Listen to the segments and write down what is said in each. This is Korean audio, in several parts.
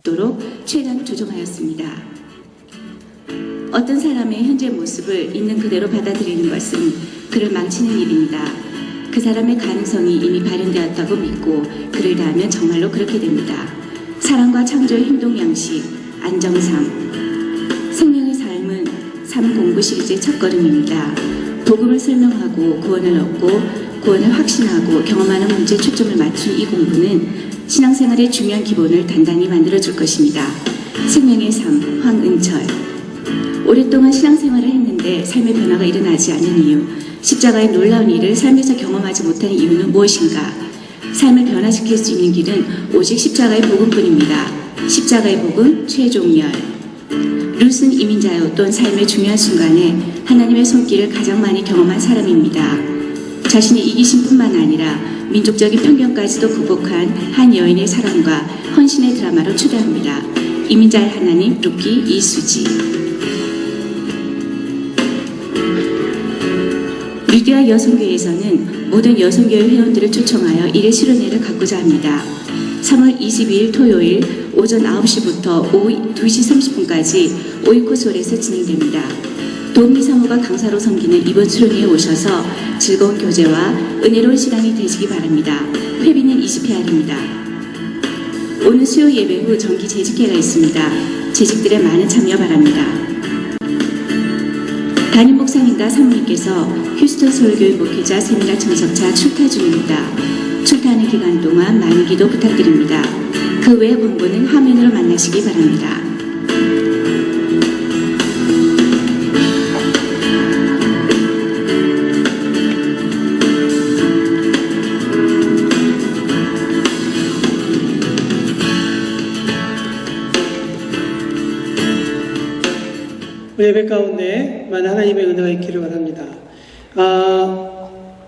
도록 최대한 조정하였습니다. 어떤 사람의 현재 모습을 있는 그대로 받아들이는 것은 그를 망치는 일입니다. 그 사람의 가능성이 이미 발현되었다고 믿고 그를 다하면 정말로 그렇게 됩니다. 사랑과 창조의 행동 양식, 안정삼. 생명의 삶은 삶 공부 시리즈의 첫걸음입니다. 복음을 설명하고 구원을 얻고 구원을 확신하고 경험하는 문제에 초점을 맞춘 이 공부는 신앙생활의 중요한 기본을 단단히 만들어줄 것입니다. 생명의 삶, 황은철. 오랫동안 신앙생활을 했는데 삶의 변화가 일어나지 않는 이유, 십자가의 놀라운 일을 삶에서 경험하지 못한 이유는 무엇인가? 삶을 변화시킬 수 있는 길은 오직 십자가의 복음뿐입니다. 십자가의 복음 최종열. 룻은 이민자였던 삶의 중요한 순간에 하나님의 손길을 가장 많이 경험한 사람입니다. 자신의 이기심뿐만 아니라 민족적인 편견까지도 극복한 한 여인의 사랑과 헌신의 드라마로 초대합니다. 이민자의 하나님, 루키 이수지. 리디아 여성교회에서는 모든 여성교회 회원들을 초청하여 일의 실현회를 갖고자 합니다. 3월 22일 토요일 오전 9시부터 오후 2시 30분까지 오이코스홀에서 진행됩니다. 도우미 사모가 강사로 섬기는 이번 수련회에 오셔서 즐거운 교제와 은혜로운 시간이 되시기 바랍니다. 회비는 20회알입니다. 오늘 수요 예배 후 정기 재직회가 있습니다. 재직들의 많은 참여 바랍니다. 담임 목사님과 사모님께서 휴스턴 서울교회 목회자 세미나 청석차 출타 중입니다. 출타하는 기간 동안 많은 기도 부탁드립니다. 그 외의 공부는 화면으로 만나시기 바랍니다. 예배 가운데 많은 하나님의 은혜가 있기를 바랍니다.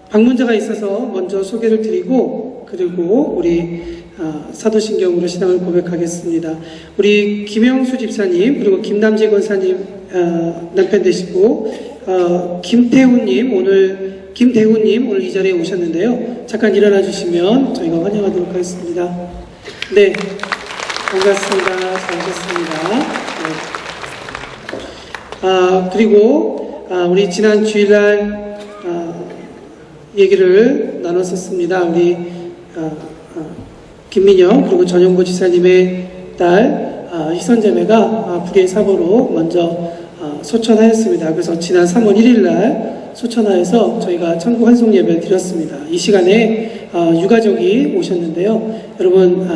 방문자가 있어서 먼저 소개를 드리고 그리고 우리 사도신경으로 신앙을 고백하겠습니다. 우리 김영수 집사님 그리고 김남지 권사님 남편 되시고 김대훈님 오늘 이 자리에 오셨는데요. 잠깐 일어나 주시면 저희가 환영하도록 하겠습니다. 네, 반갑습니다. 잘 오셨습니다. 네. 그리고 우리 지난 주일날 얘기를 나눴었습니다. 우리 김민영 그리고 전영보 지사님의 딸 희선자매가 불의의 사고로 먼저 소천하였습니다. 그래서 지난 3월 1일날 소천하여서 저희가 천국 환송 예배를 드렸습니다. 이 시간에 유가족이 오셨는데요. 여러분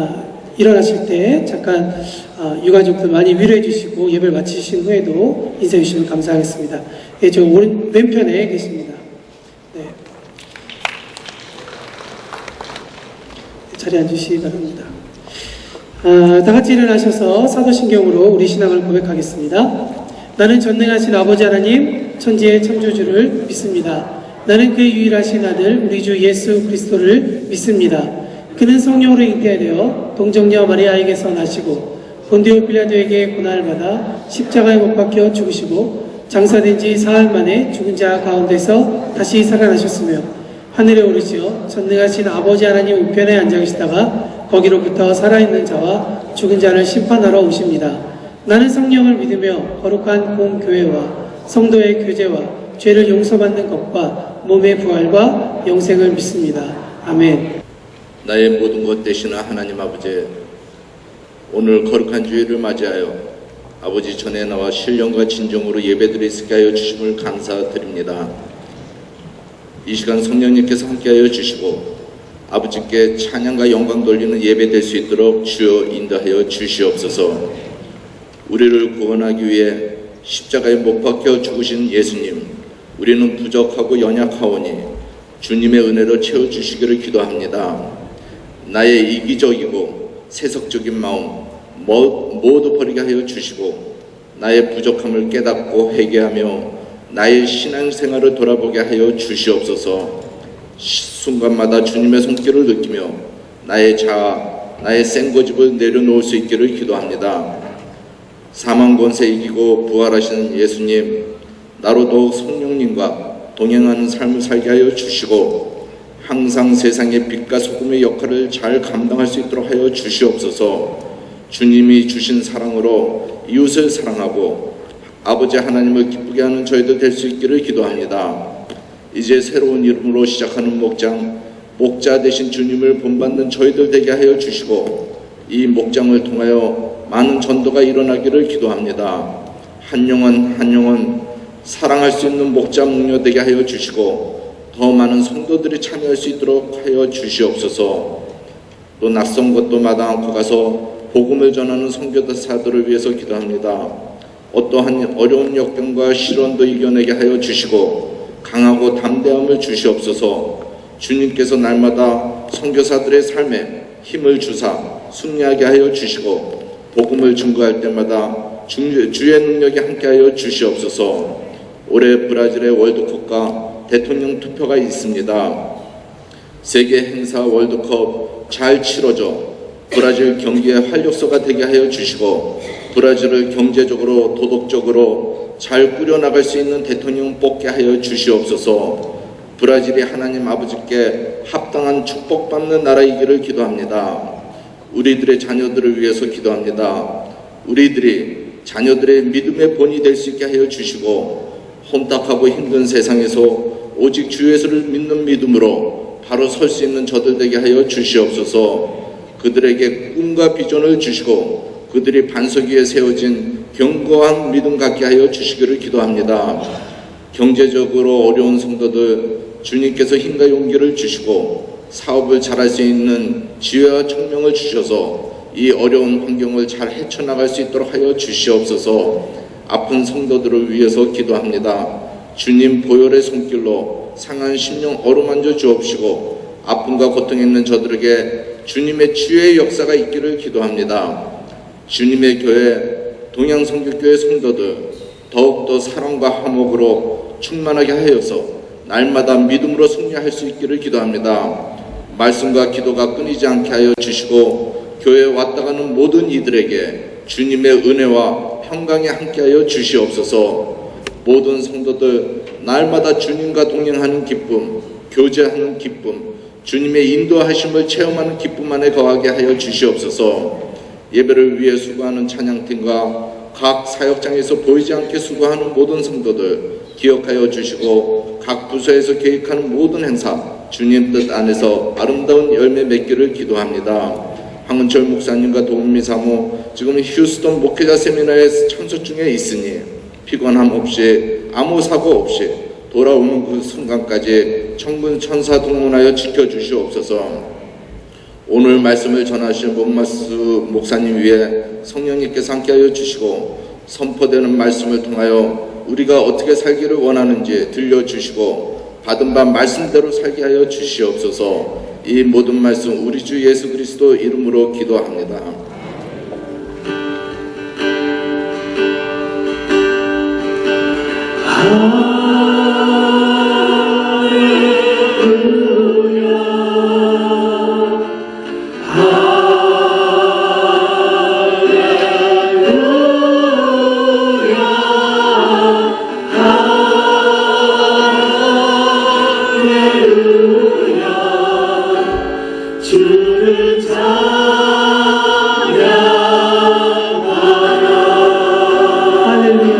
일어나실 때 잠깐 유가족들 많이 위로해 주시고 예배를 마치신 후에도 인사해 주시면 감사하겠습니다. 예, 저 왼편에 계십니다. 네. 자리에 앉으시기 바랍니다. 다 같이 일어나셔서 사도신경으로 우리 신앙을 고백하겠습니다. 나는 전능하신 아버지 하나님 천지의 창조주를 믿습니다. 나는 그의 유일하신 아들 우리 주 예수 그리스도를 믿습니다. 그는 성령으로 잉태하여 동정녀 마리아에게서 나시고 본디오 빌라도에게 고난을 받아 십자가에 못 박혀 죽으시고 장사된 지 사흘 만에 죽은 자 가운데서 다시 살아나셨으며 하늘에 오르시어 전능하신 아버지 하나님 우편에 앉아 계시다가 거기로부터 살아있는 자와 죽은 자를 심판하러 오십니다. 나는 성령을 믿으며 거룩한 공교회와 성도의 교제와 죄를 용서받는 것과 몸의 부활과 영생을 믿습니다. 아멘. 나의 모든 것 되시는 하나님 아버지, 오늘 거룩한 주일을 맞이하여 아버지 전에 나와 신령과 진정으로 예배드릴 수 있게 하여 주심을 감사드립니다. 이 시간 성령님께서 함께하여 주시고 아버지께 찬양과 영광 돌리는 예배 될 수 있도록 주여 인도하여 주시옵소서. 우리를 구원하기 위해 십자가에 못 박혀 죽으신 예수님, 우리는 부족하고 연약하오니 주님의 은혜로 채워주시기를 기도합니다. 나의 이기적이고 세속적인 마음 모두 버리게 하여 주시고 나의 부족함을 깨닫고 회개하며 나의 신앙생활을 돌아보게 하여 주시옵소서. 순간마다 주님의 손길을 느끼며 나의 자아, 나의 센고집을 내려놓을 수 있기를 기도합니다. 사망 권세 이기고 부활하시는 예수님, 나로 더욱 성령님과 동행하는 삶을 살게 하여 주시고 항상 세상의 빛과 소금의 역할을 잘 감당할 수 있도록 하여 주시옵소서. 주님이 주신 사랑으로 이웃을 사랑하고 아버지 하나님을 기쁘게 하는 저희들 될 수 있기를 기도합니다. 이제 새로운 이름으로 시작하는 목자 되신 주님을 본받는 저희들 되게 하여 주시고 이 목장을 통하여 많은 전도가 일어나기를 기도합니다. 한 영혼 사랑할 수 있는 목자 목녀 되게 하여 주시고 더 많은 성도들이 참여할 수 있도록 하여 주시옵소서. 또 낯선 곳도 마다 않고 가서 복음을 전하는 선교사들을 위해서 기도합니다. 어떠한 어려운 역경과 시련도 이겨내게 하여 주시고 강하고 담대함을 주시옵소서. 주님께서 날마다 선교사들의 삶에 힘을 주사 승리하게 하여 주시고 복음을 증거할 때마다 주의 능력이 함께하여 주시옵소서. 올해 브라질의 월드컵과 대통령 투표가 있습니다. 세계 행사 월드컵 잘 치러져 브라질 경기의 활력소가 되게 하여 주시고 브라질을 경제적으로 도덕적으로 잘 꾸려나갈 수 있는 대통령 뽑게 하여 주시옵소서. 브라질이 하나님 아버지께 합당한 축복받는 나라이기를 기도합니다. 우리들의 자녀들을 위해서 기도합니다. 우리들이 자녀들의 믿음의 본이 될 수 있게 하여 주시고 혼탁하고 힘든 세상에서 오직 주 예수를 믿는 믿음으로 바로 설 수 있는 저들 되게 하여 주시옵소서. 그들에게 꿈과 비전을 주시고 그들이 반석 위에 세워진 견고한 믿음 갖게 하여 주시기를 기도합니다. 경제적으로 어려운 성도들 주님께서 힘과 용기를 주시고 사업을 잘할 수 있는 지혜와 청명을 주셔서 이 어려운 환경을 잘 헤쳐나갈 수 있도록 하여 주시옵소서. 아픈 성도들을 위해서 기도합니다. 주님 보혈의 손길로 상한 심령 어루만져 주옵시고 아픔과 고통에 있는 저들에게 주님의 치유의 역사가 있기를 기도합니다. 주님의 교회 동양성교교회 성도들 더욱더 사랑과 화목으로 충만하게 하여서 날마다 믿음으로 승리할 수 있기를 기도합니다. 말씀과 기도가 끊이지 않게 하여 주시고 교회에 왔다 가는 모든 이들에게 주님의 은혜와 평강이 함께하여 주시옵소서. 모든 성도들 날마다 주님과 동행하는 기쁨, 교제하는 기쁨, 주님의 인도하심을 체험하는 기쁨 안에 거하게 하여 주시옵소서. 예배를 위해 수고하는 찬양팀과 각 사역장에서 보이지 않게 수고하는 모든 성도들 기억하여 주시고 각 부서에서 계획하는 모든 행사 주님 뜻 안에서 아름다운 열매 맺기를 기도합니다. 황은철 목사님과 도우미 사모 지금 휴스턴 목회자 세미나에 참석 중에 있으니 피곤함 없이 아무 사고 없이 돌아오는 그 순간까지 천군 천사 동원하여 지켜주시옵소서. 오늘 말씀을 전하신 본마스 목사님 위에 성령님께서 함께하여 주시고 선포되는 말씀을 통하여 우리가 어떻게 살기를 원하는지 들려주시고 받은 바 말씀대로 살게 하여 주시옵소서. 이 모든 말씀 우리 주 예수 그리스도 이름으로 기도합니다. 할렐루야.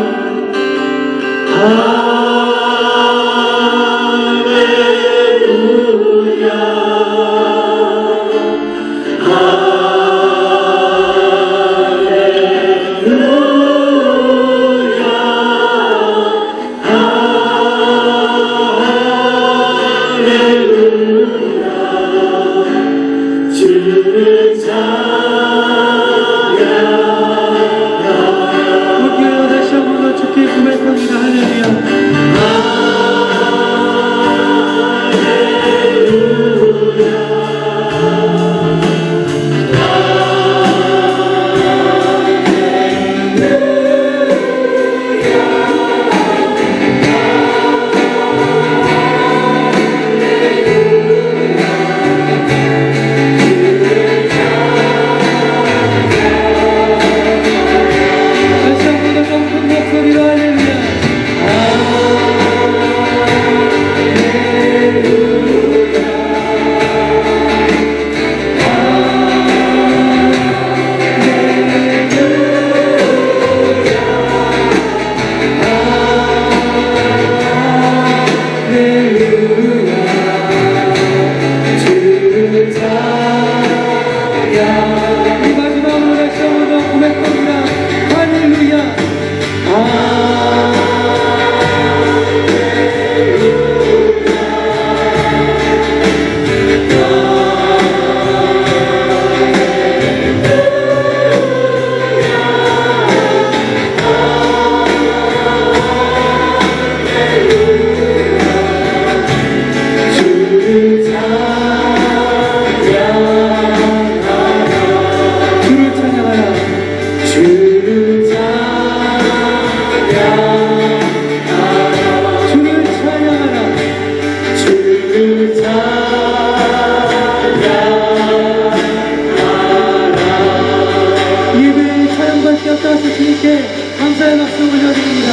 함께 합당하신 주님께 감사의 박수 올려드립니다.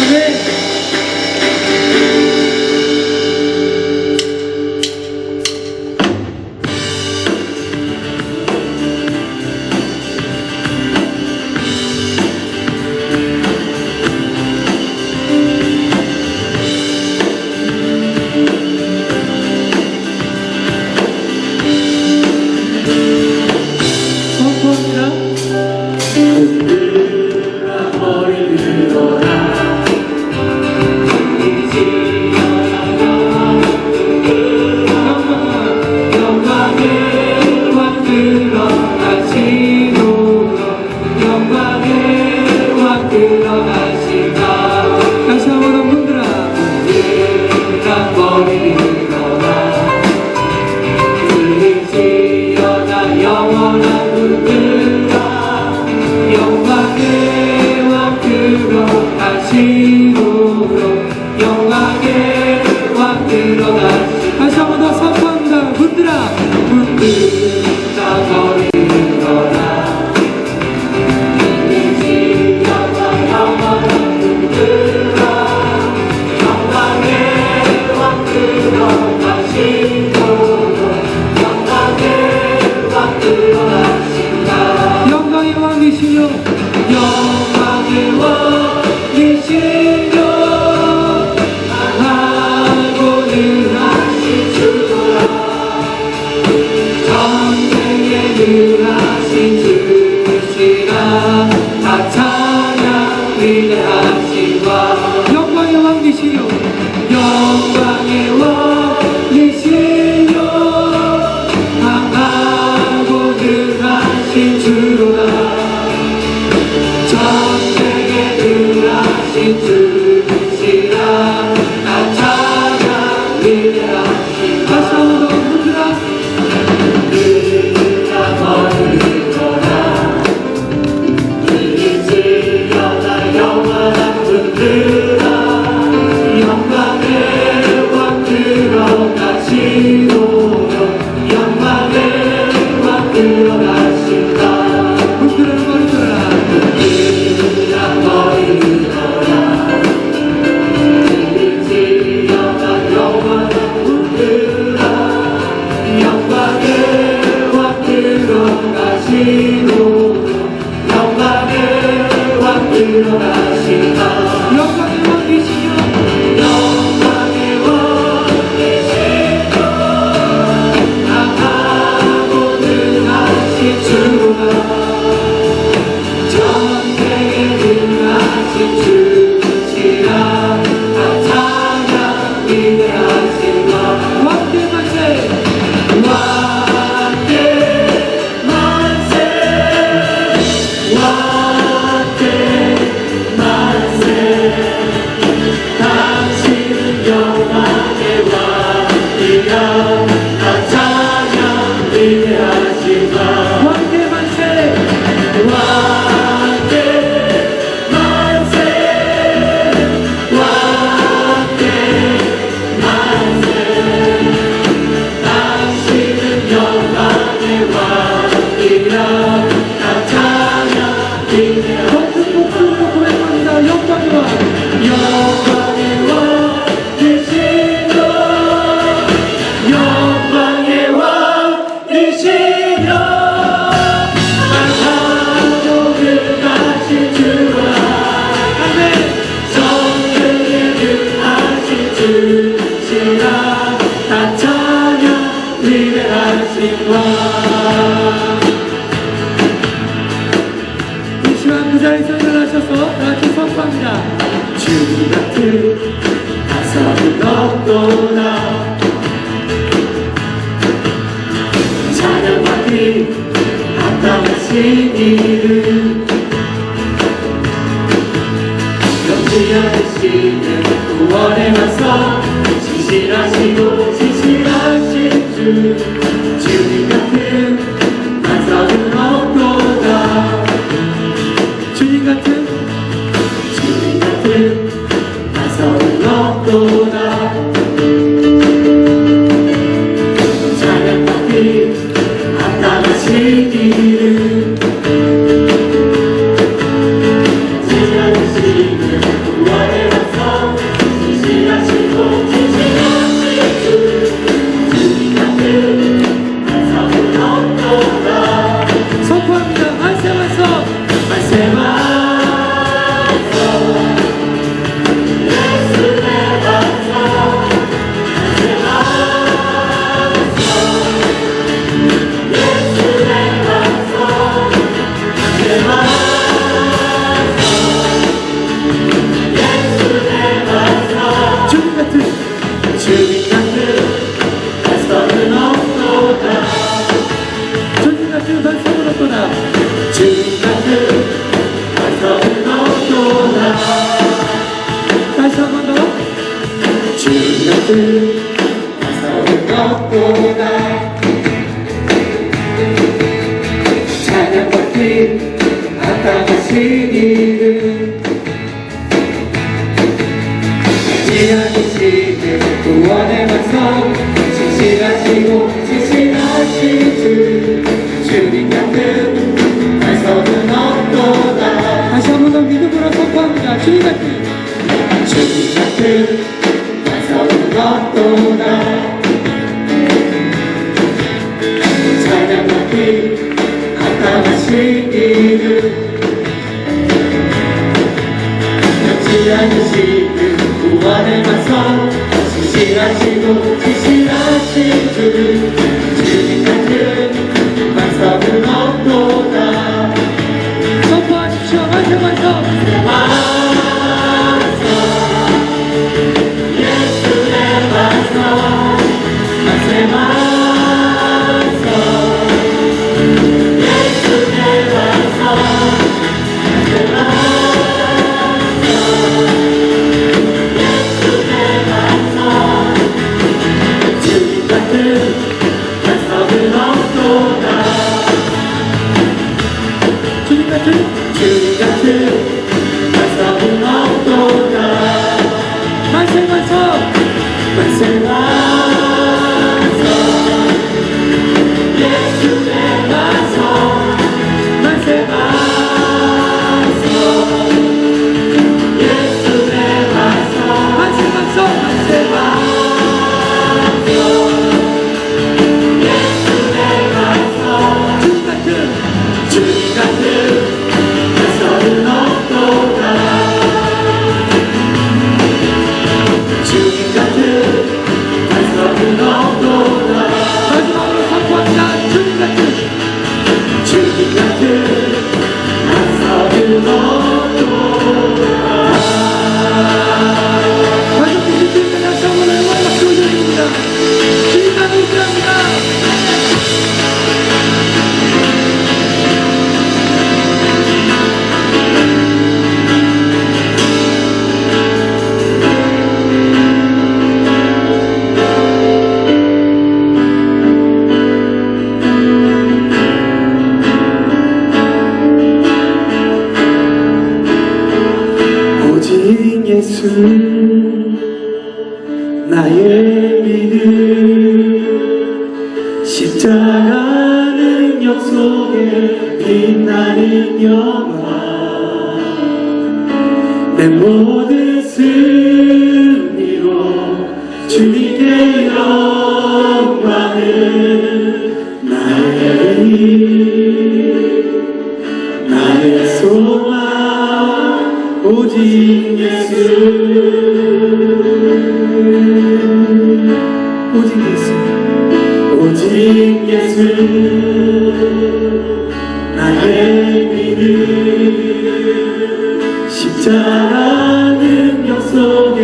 아멘. 선포합니다. 말세 완성. 말세 주님 같은 반석은 없도다. 주님 같은 반석은 없도다. 주님 같은 반석은 없도다. 다시 한 번 더. 주님 같은 반석은 없도다. 찬양받기 아까우신 이름 지하이시는 구원의 반석 진실하시고 진실하신 주 주님 같은 반석은 없도다. 다시 한 번 더 믿음으로 선포합니다. 주님 같은 반석은 없도다. 찬양받기 아까우신 이름 변치 않으시는 구원의 반석 진실하시고 진실하신 주 주님 같은 반석은 없도다. 선포하십시오. 완성 완성. 예수의 반석 만세 반석 예수의 반석 만세 반석 주님 같은 반석은 없도다. 만세 반석 만세 반석 예수의 반석 만세 반석 예수의 반석 만세 반석 만세 반석 예수의 반석 주님 같은 반석은 없도다. 주님 같은 반석은 없도다. 마지막으로 선포합니다. 주님 같은 반석은 없도다. 가족들이 주님께 다시 한번 영광 박수 올려드립니다. 주님 감사합니다. 오직 예수 나의 믿음 십자가 능력 속에 빛나는 영광 내 모든 승리로 주님께 영광을 나의 힘 나의 소망 오직 예수 오직 예수 오직 예수 나의 믿음 십자가 능력 속에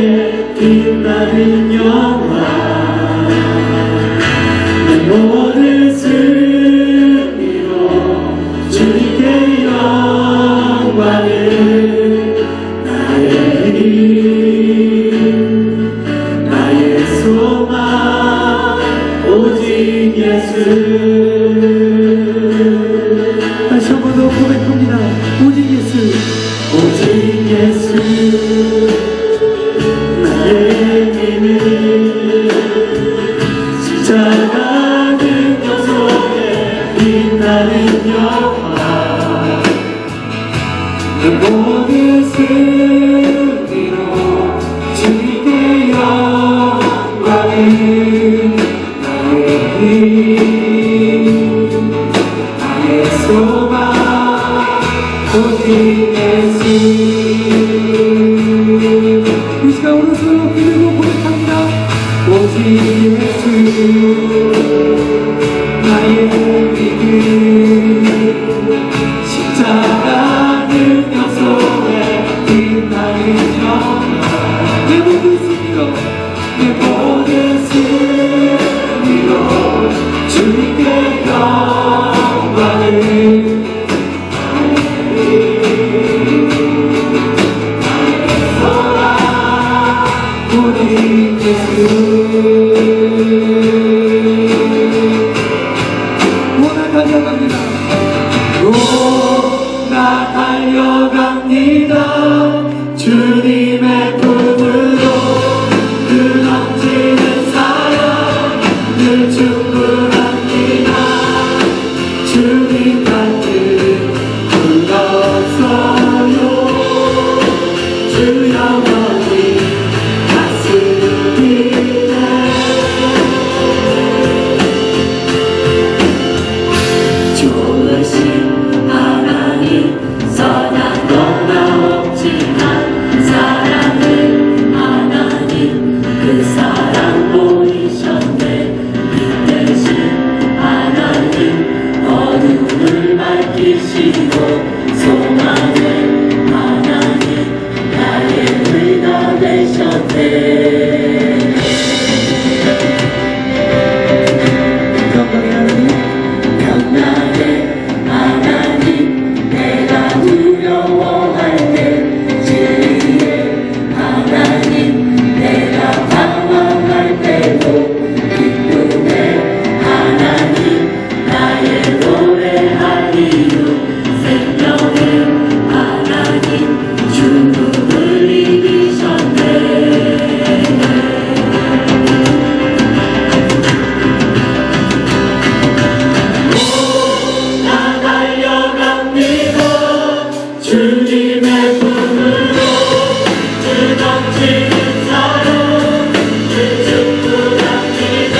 빛나는 영광 내 모든 승리로 주님께 영광을 나의 소망 오직 예수 다시 한 번 더 고백합니다. 오직 예수 오직 예수 나의 믿음 십자가 능력 속에 빛나는 영광 내 그 모든 승리로 주께 영광을 나의 힘 나의 소망 오직 예수 이 시간 오른손으로 들고 고백합니다. 오직 예수 나의 믿음 십자가는 영속에 빛나는 영광 내 모든 승리로 내 모든 승리로 주님께 영광을 나 달려갑니다. 주님의 품으로 그 넘치는 사랑 늘 충분합니다. 주님 같은 분 없어요. 주 영원히 다스리네. 좋으신 하나님 선한 건가 없지만 사랑은 하나님 그 사랑 보이셨네. 빛대신 하나님 어둠을 밝히시고 소망을 하나님 나의 의가 되셨네. 평강의 하나님 내가 두려워할 때 진리의 하나님 내가 방황할 때도 기쁨의 하나님 나의 노래할 이유 생명의 하나님 죽음을 이기셨네. 주님의 품으로 그 넘치는 사랑 그 충분합니다.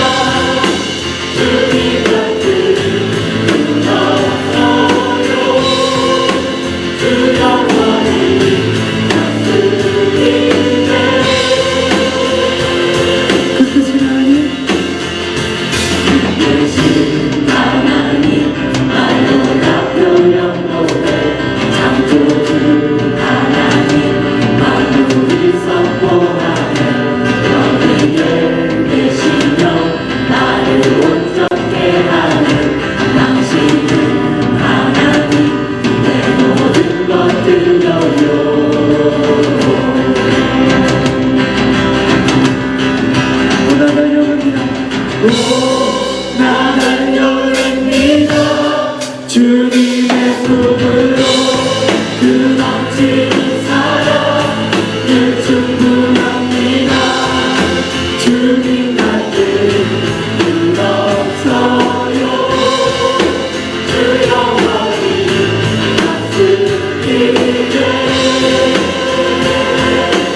주님 같은 분 없어요. 주 영원히 다스리네. 그 크신 하나님 크신 하나님 말로 다 표현도 창조주 하나님 만물을 선포하네. 너희에 계시며 나를 온전케 하는 당신은 하나님 내 모든 것 드려요. 나 달려갑니다. 나 달려갑니다. 주님의 품으로 그 넘치는 사랑 늘 충분합니다. 주님 같은 분 없어요. 주 영원히 다스리네.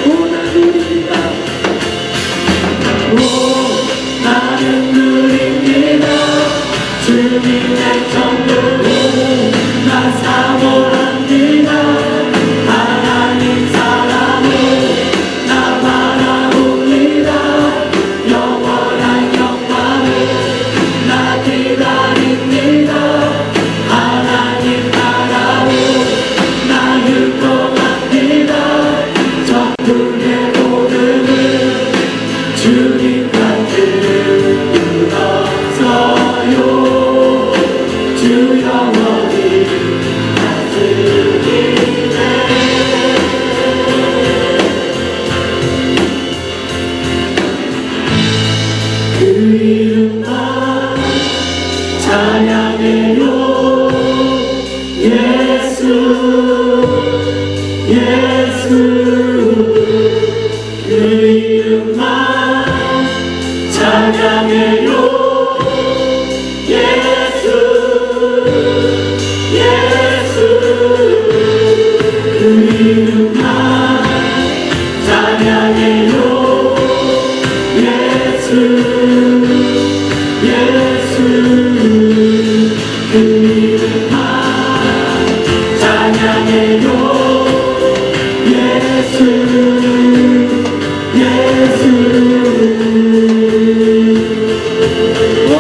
오 나 누립니다. 오 나는 누립니다. 주님의 천국을 나 사모합니다. 하나님 사랑을 나 바라봅니다. 영원한 영광을 나 기다립니다. 하나님 나라로 나 율동합니다. 천국의 모든 주님 같은 분 없어요. 주 영원히 다스리네. 그 이름만 찬양해요. 예수 예수 그 이름만 찬양해요. 예수 예수 그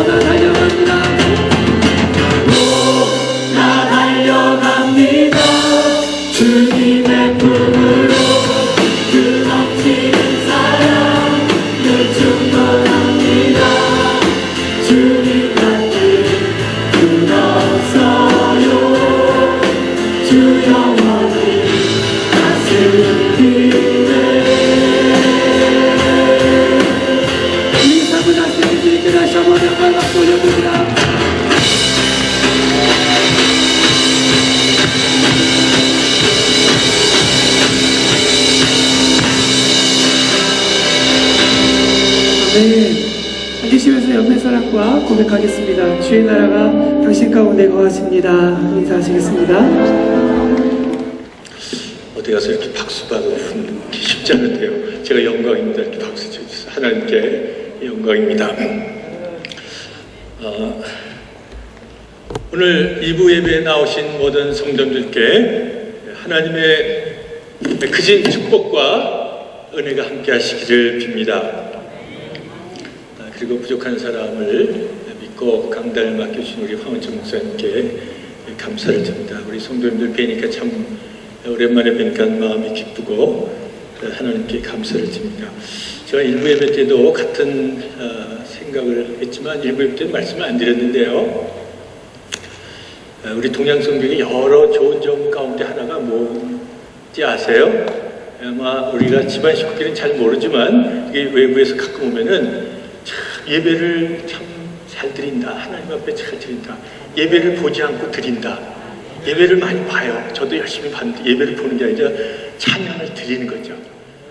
나 달려갑니다. 나 달려갑니다. 주님의 품으로 그 넘치는 사랑을 충만합니다. 주님 같은 분 없어요. 주 영원히 다스리네. 이 삶을 다스리는 그 다시 한번 영광 박수 올려드립니다. 아멘. 앉으시면서 옆에 사람과 고백하겠습니다. 주의 나라가 당신 가운데 거하십니다. 인사하시겠습니다. 어디 가서 이렇게 박수 받으면 쉽지 않은데요. 제가 영광입니다. 이렇게 박수 쳐주세요. 하나님께 영광입니다. 오늘 일부 예배에 나오신 모든 성도님들께 하나님의 크신 축복과 은혜가 함께 하시기를 빕니다. 그리고 부족한 사람을 믿고 강단을 맡겨주신 우리 황원천 목사님께 감사를 드립니다. 우리 성도님들 뵈니까 참 오랜만에 뵈니까 마음이 기쁘고 하나님께 감사를 드립니다. 제가 일부 예배 때도 같은 생각을 했지만 일부 예배 때는 말씀을 안 드렸는데요. 우리 동양성경의 여러 좋은 점 가운데 하나가 뭔지 아세요? 아마 우리가 집안 식구끼리는 잘 모르지만 이게 외부에서 가끔 오면은 참 예배를 참 잘 드린다. 하나님 앞에 잘 드린다. 예배를 보지 않고 드린다. 예배를 많이 봐요. 저도 열심히 봤는데 예배를 보는 게 아니라 찬양을 드리는 거죠.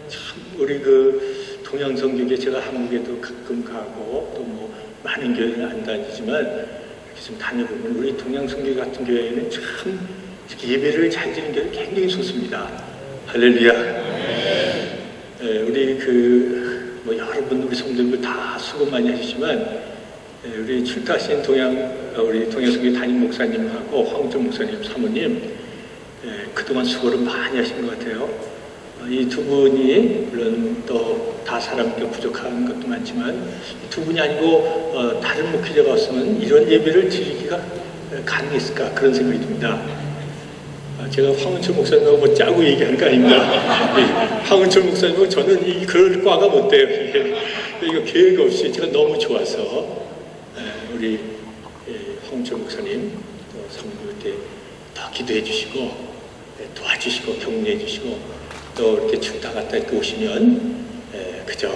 참 우리 그 동양성교회 제가 한국에도 가끔 가고 또 뭐 많은 교회를 안 다니지만 이렇게 좀 다녀보면 우리 동양성교회 같은 교회는 참 예배를 잘 드리는 게 굉장히 좋습니다. 할렐루야. 우리 뭐 여러분 우리 성도들 다 수고 많이 하시지만 우리 출가하신 우리 동양성교회 담임 목사님하고 황정 목사님 사모님 그동안 수고를 많이 하신 것 같아요. 이 두 분이 물론 또 다 사람과 부족한 것도 많지만 이 두 분이 아니고 다른 목회자가 왔으면 이런 예배를 드리기가 가능했을까 그런 생각이 듭니다. 제가 황은철 목사님하고 뭐 짜고 얘기한 거 아닙니다. 황은철 목사님하고 저는 그럴 과가 못 돼요. 이거 계획 없이 제가 너무 좋아서 우리 황은철 목사님 또 사모님 때 더 기도해 주시고 도와주시고 격려해 주시고 또 이렇게 출타 갔다 이렇게 오시면 그저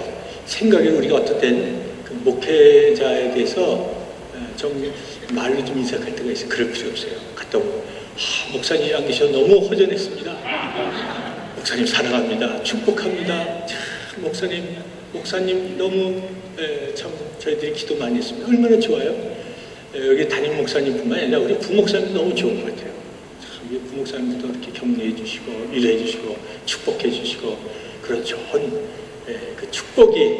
생각에 우리가 어떤 때는 그 목회자에 대해서 좀 말로 좀 인색할 때가 있어요. 그럴 필요 없어요. 갔다 오면 목사님이 안 계셔서 너무 허전했습니다. 목사님 사랑합니다. 축복합니다. 참 목사님 너무 참 저희들이 기도 많이 했습니다. 얼마나 좋아요. 여기 담임 목사님뿐만 아니라 우리 부목사님도 너무 좋은 것 같아요. 참 우리 부목사님도 이렇게 격려해 주시고 위로해 주시고 축복해 주시고 그런 좋은 그 축복이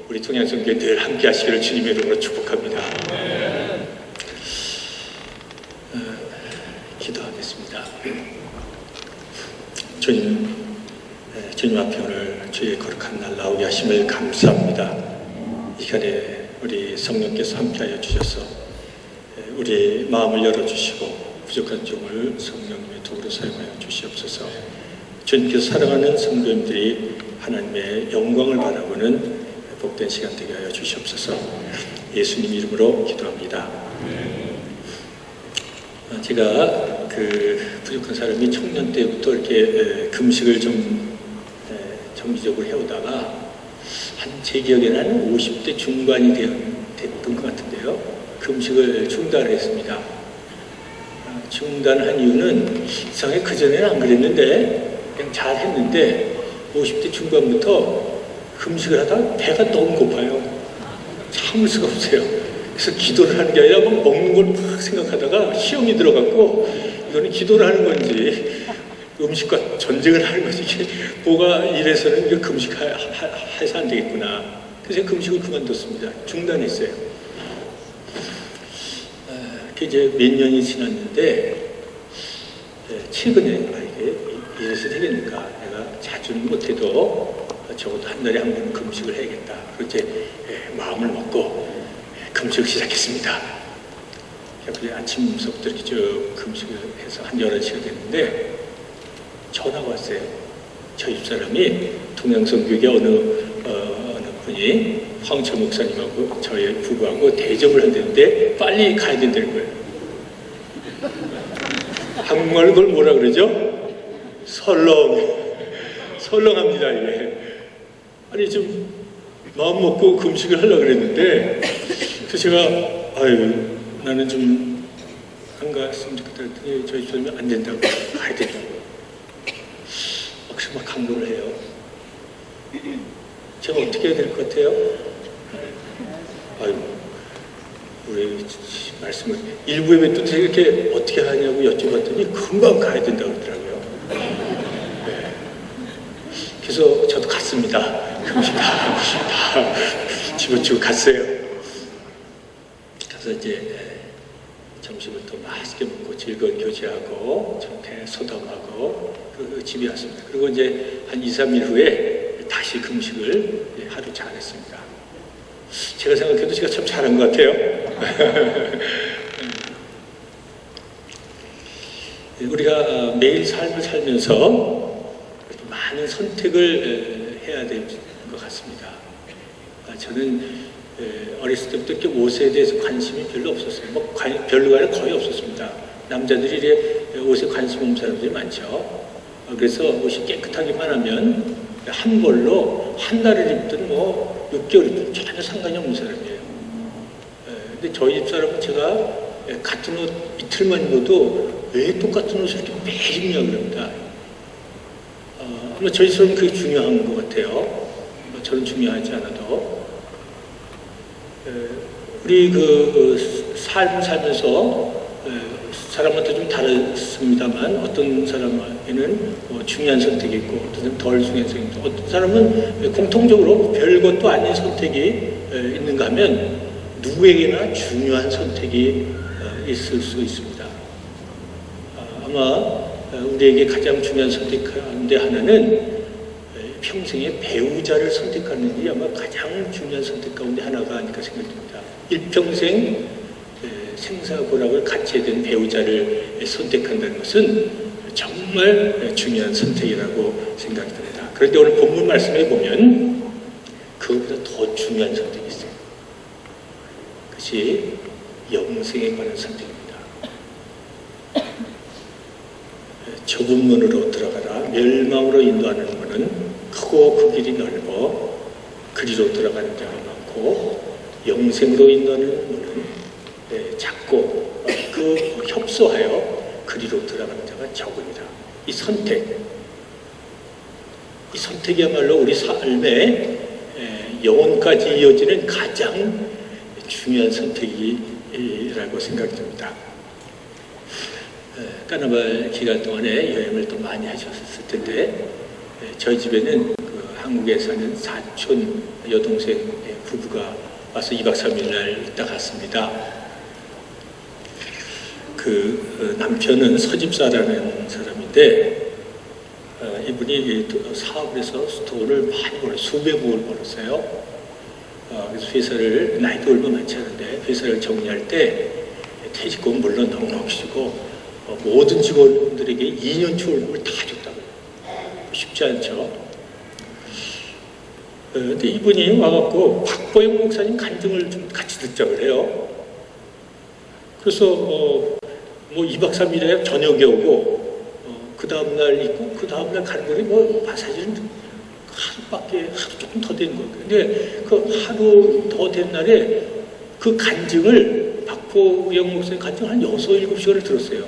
우리 동양성교회 늘 함께 하시기를 주님의 이름으로 축복합니다. 기도하겠습니다. 주님 앞에 오늘 주의 거룩한 날 나오게 하심을 감사합니다. 이 시간에 우리 성령께서 함께하여 주셔서 우리 마음을 열어주시고 부족한 점을 성령님의 도구로 사용하여 주시옵소서. 주님께서 사랑하는 성도님들이 하나님의 영광을 바라보는 복된 시간 되게 하여 주시옵소서. 예수님 이름으로 기도합니다. 제가 부족한 사람이 청년 때부터 이렇게 금식을 좀 정기적으로 해오다가 제 기억에는 한 50대 중반이 됐던 것 같은데요. 금식을 중단을 했습니다. 중단한 이유는 이상하게 그전에는 안 그랬는데 그냥 잘 했는데 50대 중반부터 금식을 하다가 배가 너무 고파요. 참을 수가 없어요. 그래서 기도를 하는 게 아니라 막 먹는 걸 막 생각하다가 시험이 들어갔고 이거는 기도를 하는 건지 음식과 전쟁을 하는 건지 뭐가 이래서는 이거 금식해서 안 되겠구나. 그래서 금식을 그만뒀습니다. 중단했어요. 이제 몇 년이 지났는데 최근에 이게 이래서 되겠는가 내가 자주는 못해도 적어도 한 달에 한 번 금식을 해야겠다. 그리고 이제 마음을 먹고 금식을 시작했습니다. 그래서 아침서부터 이렇게 쭉 금식을 해서 한 11시가 됐는데 전화가 왔어요. 저희 집사람이 동양성교회 어느 분이 황철 목사님하고 저희 부부하고 대접을 한다는데 빨리 가야 된다는 거예요. 한국말로 그걸 뭐라 그러죠? 설렁합니다, 이게. 아니, 좀 마음 먹고 금식을 하려고 그랬는데, 그래서 제가, 나는 좀 안 갔으면 좋겠다 했더니 저희 집사람이 안 된다고, 가야 된다고. 그래서 막 강요를 해요. 제가 어떻게 해야 될 것 같아요? 우리 말씀을 일부 예배 때 이렇게 어떻게 하냐고 여쭤봤더니 금방 가야 된다고 그러더라고요. 네. 그래서 저도 갔습니다. 금식 다 집어치고 갔어요. 가서 이제 점심을 또 맛있게 먹고 즐거운 교제하고 저한테 소담하고 그 집에 왔습니다. 그리고 이제 한 2, 3일 후에 다시 금식을 하루 잘했습니다. 제가 생각해도 제가 참 잘한 것 같아요. 우리가 매일 삶을 살면서 많은 선택을 해야 될 것 같습니다. 저는 어렸을 때부터 이렇게 옷에 대해서 관심이 별로 없었어요. 별로가 아니라 거의 없었습니다. 남자들이 이제 옷에 관심 없는 사람들이 많죠. 그래서 옷이 깨끗하기만 하면 한 벌로 한 달을 입든 6개월 입든 전혀 상관이 없는 사람이에요. 근데 저희 집사람은 제가 같은 옷 이틀만 입어도 왜 똑같은 옷을 이렇게 매일 입냐고 그럽니다. 아마 저희 집사람은 그게 중요한 것 같아요. 저는 중요하지 않아도. 우리 삶을 살면서 사람마다 좀 다르습니다만 어떤 사람에는 중요한 선택이 있고 어떤 사람은 덜 중요한 선택이 있고 어떤 사람은 공통적으로 별것도 아닌 선택이 있는가 하면 누구에게나 중요한 선택이 있을 수 있습니다. 아마 우리에게 가장 중요한 선택 가운데 하나는 평생의 배우자를 선택하는 게 아마 가장 중요한 선택 가운데 하나가 아닐까 생각됩니다. 일평생 생사고락을 같이 해야 되는 배우자를 선택한다는 것은 정말 중요한 선택이라고 생각이 듭니다. 그런데 오늘 본문 말씀에 보면 그것보다 더 중요한 선택이 있어요. 그것이 영생에 관한 선택입니다. 좁은 문으로 들어가라. 멸망으로 인도하는 문은 크고 그 길이 넓어 그리로 들어가는 자가 많고 영생으로 인도하는 문은 작고 그 협소하여 그리로 들어가는 자가 적으니라. 이 선택이야말로 우리 삶의 영혼까지 이어지는 가장 중요한 선택이라고 생각됩니다. 까나발 기간 동안에 여행을 또 많이 하셨을 텐데 저희 집에는 한국에 사는 사촌 여동생 부부가 와서 2박 3일 날 있다 갔습니다. 남편은 서집사라는 사람인데 이분이 사업을 해서 돈을 많이 벌어요. 수백억을 벌었어요. 그래서 회사를 나이도 얼마 많지 않은데 회사를 정리할 때 퇴직금 물론 넉넉히 주고 모든 직원들에게 2년치 월급을 다 줬다고요. 쉽지 않죠. 근데 이분이 와갖고 박보영 목사님 간증을 좀 같이 듣자고 해요. 그래서 2박 3일에 저녁에 오고 그 다음날 있고 그 다음날 가는 거니 사실은 하루 조금 더 된 거예요. 근데 그 하루 더 된 날에 그 간증을 박보영 목사님 간증을 한 6, 7시간을 들었어요.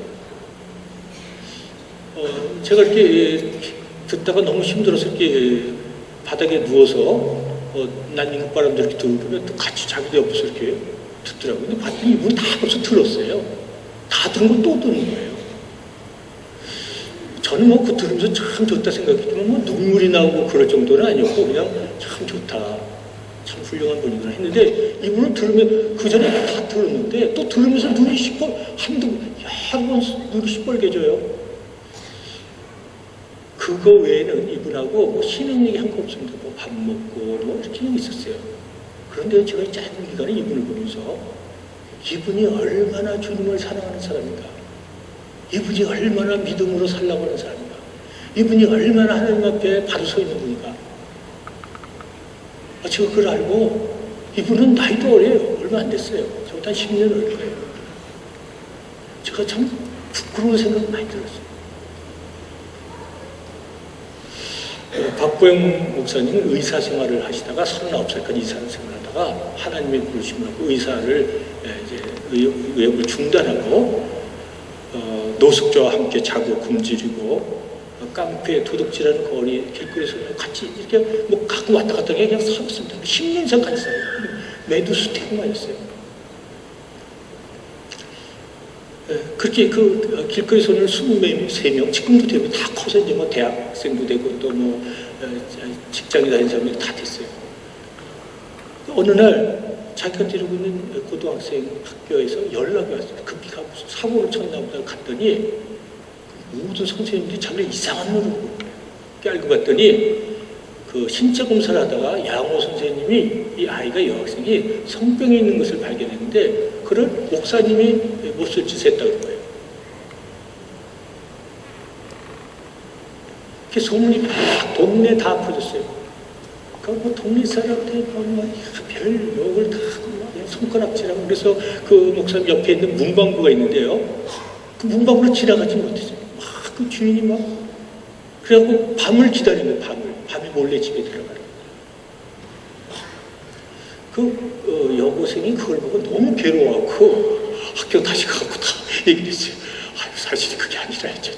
제가 이렇게 듣다가 너무 힘들어서 이렇게 바닥에 누워서 난임바람도 이렇게 들으면 또 같이 자기도 옆에서 이렇게 듣더라고요. 근데 봤더니 이분 다 벌써 들었어요. 다 들은 걸 또 듣는 거예요. 저는 그거 들으면서 참 좋다 생각했지만 눈물이 나오고 그럴 정도는 아니었고 그냥 참 좋다. 참 훌륭한 분이구나 했는데 이분은 들으면 그 전에 다 들었는데 또 들으면서 눈이 여러 번 눈이 시뻘개져요. 그 그거 외에는 이분하고 뭐 쉬는 얘기 한 거 없습니다. 뭐 밥 먹고 뭐 이렇게 있었어요. 그런데 제가 짧은 기간에 이분을 보면서 이분이 얼마나 주님을 사랑하는 사람인가, 이분이 얼마나 믿음으로 살라고 하는 사람인가, 이분이 얼마나 하나님 앞에 바로 서 있는 분인가. 제가 그걸 알고, 이분은 나이도 어려요. 얼마 안 됐어요. 저보다 10년 어릴 거예요. 제가 참 부끄러운 생각 많이 들었어요. 박보영 목사님은 의사 생활을 하시다가 39살까지 의사 생활을 하다가 하나님의 부르심을 하고 의사를 이제 의역을 중단하고 노숙자와 함께 자고 굶주리고 깡패 도둑질하는 거리 길거리에서 같이 이렇게 뭐 가끔 왔다 갔다 그냥 살았습니다. 10년 이상 같이 살아요. 매도 수태고만했어요. 그렇게 그 길거리 소년 23명, 지금도 되고 다 커서 이제 뭐 대학생도 되고 또 뭐 직장에 다니는 사람들이 다 됐어요. 어느 날 자기가 데리고 있는 고등학생 학교에서 연락이 왔어요. 급기가 무슨 사고를 쳤나 보다 갔더니 모든 선생님들이 자기를 이상한 놈으로 알고 봤더니 그 신체 검사를 하다가 양호 선생님이 이 아이가 여학생이 성병이 있는 것을 발견했는데 그걸 목사님이 못쓸 짓을 했다는 거예요. 그 소문이 막 동네 다 퍼졌어요. 그러니까 뭐 동네 사람들이 별 욕을 다 하고 손가락질하고 그래서 그 목사님 옆에 있는 문방구가 있는데요. 그 문방구로 지나가지 못했어요. 막 그 주인이 막 그래갖고 밤을 기다리는 거예요. 밤에 몰래 집에 들어가요. 그 여고생이 그걸 보고 너무 괴로워하고 학교 다시 가고 다 얘기를 했어요. 아유, 사실이 그게 아니라 했죠.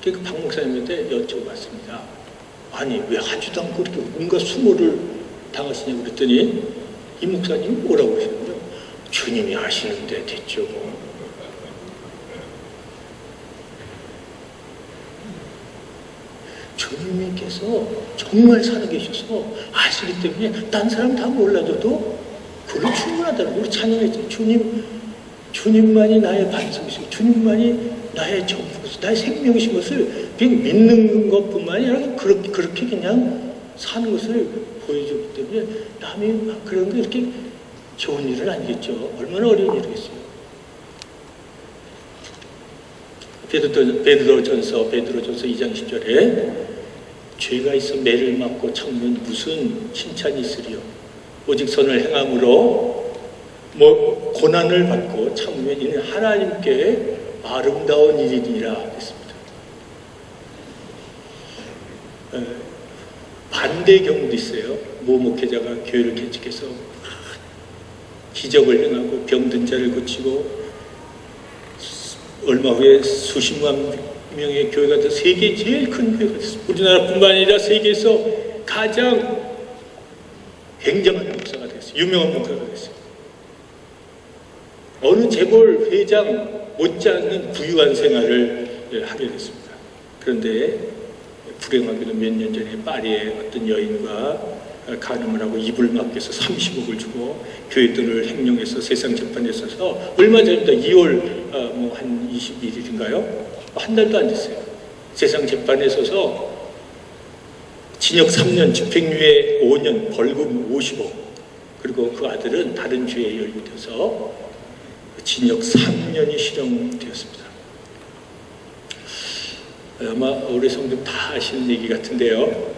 그 박 목사님한테 여쭤봤습니다. 아니 왜 하지도 않고 이렇게 뭔가 수모를 당하시냐고 그랬더니 이 목사님이 뭐라고 그러셨냐면 주님이 하시는데 됐죠. 주님께서 정말 살아계셔서 아시기 때문에 딴 사람 다 몰라줘도 그걸로 충분하다고 우리 찬양했죠. 주님만이 나의 반석이시고 주님만이 나의 전부시고 나의 생명이신 것을 그냥 믿는 것뿐만 아니라 그렇게 그냥 사는 것을 보여주기 때문에 남이 그런 게 이렇게 좋은 일은 아니겠죠. 얼마나 어려운 일이겠어요. 베드로전서 2장 10절에 죄가 있어 매를 맞고 참으면 무슨 칭찬이 있으리요. 오직 선을 행함으로 뭐 고난을 받고 참으면 이는 하나님께 아름다운 일이니라 했습니다. 반대의 경우도 있어요. 모 목회자가 교회를 개척해서 기적을 행하고 병든 자를 고치고 얼마 후에 수십만 명의 교회가 돼 세계 제일 큰 교회가 됐습니다. 우리나라뿐만 아니라 세계에서 가장 굉장한 목사가 됐어요. 유명한 목사가 됐어요. 어느 재벌 회장 못지않는 부유한 생활을 하게 됐습니다. 그런데 불행하게도 몇 년 전에 파리의 어떤 여인과 간음을 하고 이불 맡겨서 30억을 주고 교회 돈을 횡령해서 세상 재판에 있어서 얼마 전입니다. 2월 한 21일인가요? 한 달도 안 됐어요. 세상 재판에 서서 징역 3년, 집행유예 5년, 벌금 50억. 그리고 그 아들은 다른 죄에 연루돼서 징역 3년이 실형되었습니다. 아마 우리 성도 다 아시는 얘기 같은데요.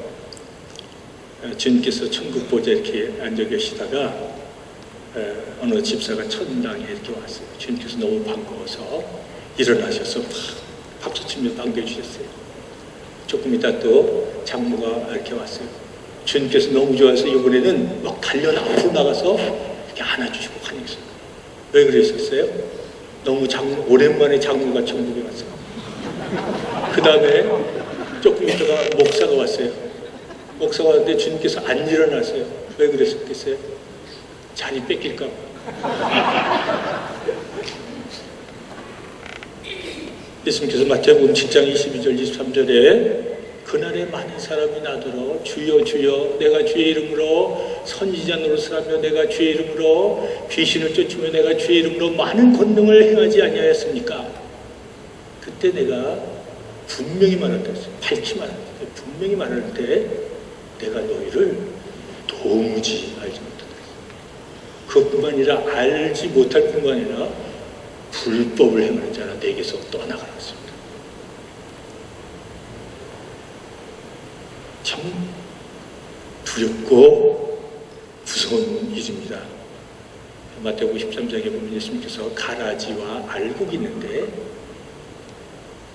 주님께서 천국 보좌에 이렇게 앉아 계시다가 어느 집사가 천당에 이렇게 왔어요. 주님께서 너무 반가워서 일어나셔서 박수 치며 반겨해 주셨어요. 조금 이따 또 장모가 이렇게 왔어요. 주님께서 너무 좋아서 이번에는 막 달려 앞으로 나가서 이렇게 안아주시고 환영했어요. 왜 그러셨어요? 너무 오랜만에 장모가 천국에 왔어요. 그 다음에 조금 있다가 목사가 왔어요. 목사가 왔는데 주님께서 안 일어났어요. 왜 그랬겠어요? 자리 뺏길까 봐. 예수님께서 마태복음 7장 22절 23절에 그날에 많은 사람이 나더러 주여 주여 내가 주의 이름으로 선지자 노릇하며 내가 주의 이름으로 귀신을 쫓으며 내가 주의 이름으로 많은 권능을 행하지 아니하였습니까? 그때 내가 분명히 말한다 했어요. 밝히 말한다. 분명히 말할 때 내가 너희를 도무지 알지 못한다. 그것뿐만 아니라 알지 못할 뿐만 아니라 불법을 행하는 자라 내게서 떠나가라 했습니다. 참 두렵고 무서운 일입니다. 마태복음 13장에 보면 예수님께서 가라지와 알곡이 있는데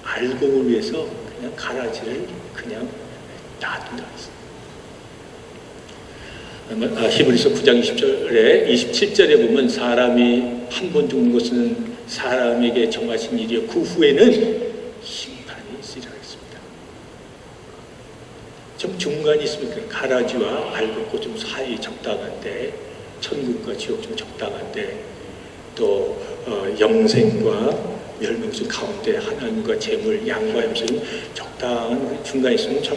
알곡을 위해서 그냥 가라지를 그냥 놔둔다 했습니다. 히브리서 9장 20절에 27절에 보면 사람이 한 번 죽는 것은 사람에게 정하신 일이요 그 후에는 심판이 있으리라 했습니다. 좀 중간이 있습니까? 가라지와 알곡고 좀 사이 적당한데 천국과 지옥 좀 적당한데 또 영생과 멸망수 가운데 하나님과 재물, 양과 염소는 적당한 중간에 있으면 참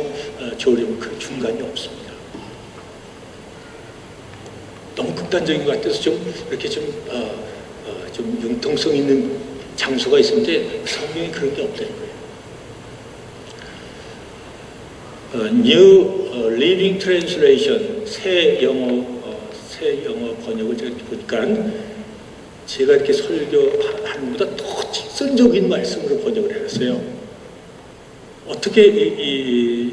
좋으려면 그 중간이 없습니다. 너무 극단적인 것 같아서 좀 이렇게 좀 융통성 있는 장소가 있는데 성경에 그런 게 없다는 거예요. New Living Translation 새 영어 번역을 제가 보니까 제가 이렇게 설교하는 것보다 더 직선적인 말씀으로 번역을 해놨어요. 어떻게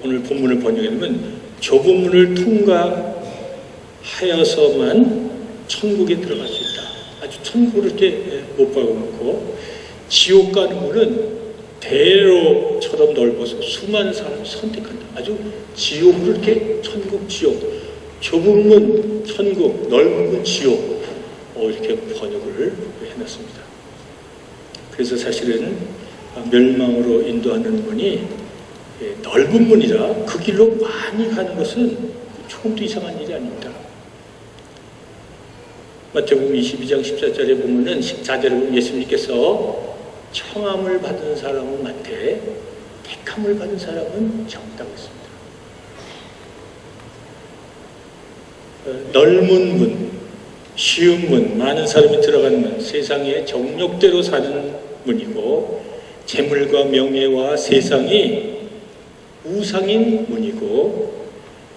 오늘 본문을 번역하냐면 좁은 문을 통과하여서만 천국에 들어갈 수 있다. 아주 천국을 이렇게 못 박아놓고 지옥 가는 문은 대로처럼 넓어서 수많은 사람을 선택한다. 아주 지옥을 이렇게 천국, 지옥, 좁은 문 천국, 넓은 문 지옥 이렇게 번역을 해놨습니다. 그래서 사실은 멸망으로 인도하는 문이 넓은 문이라 그 길로 많이 가는 것은 조금도 이상한 일이 아닙니다. 마태복음 22장 14절에 보면은 14절에 보면 예수님께서 청함을 받은 사람은 많되 택함을 받은 사람은 적다고 했습니다. 넓은 문, 쉬운 문, 많은 사람이 들어가는 문, 세상의 정욕대로 사는 문이고 재물과 명예와 세상이 우상인 문이고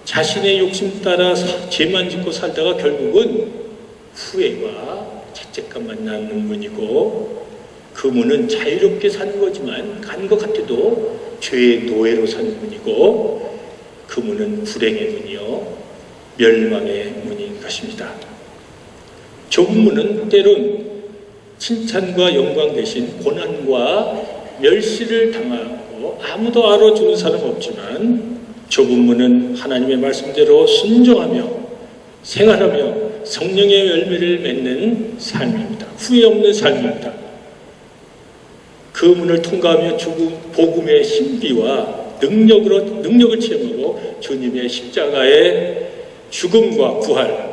자신의 욕심 따라 죄만 짓고 살다가 결국은 후회와 죄책감만 낳는 문이고 그 문은 자유롭게 사는 거지만 간 것 같아도 죄의 노예로 사는 문이고 그 문은 불행의 문이요 멸망의 문인 것입니다. 좁은 문은 때론 칭찬과 영광 대신 고난과 멸시를 당하고 아무도 알아주는 사람 없지만 좁은 문은 하나님의 말씀대로 순종하며 생활하며 성령의 열매를 맺는 삶입니다. 후회 없는 삶입니다. 그 문을 통과하며 복음의 신비와 능력을 체험하고 주님의 십자가의 죽음과 부활,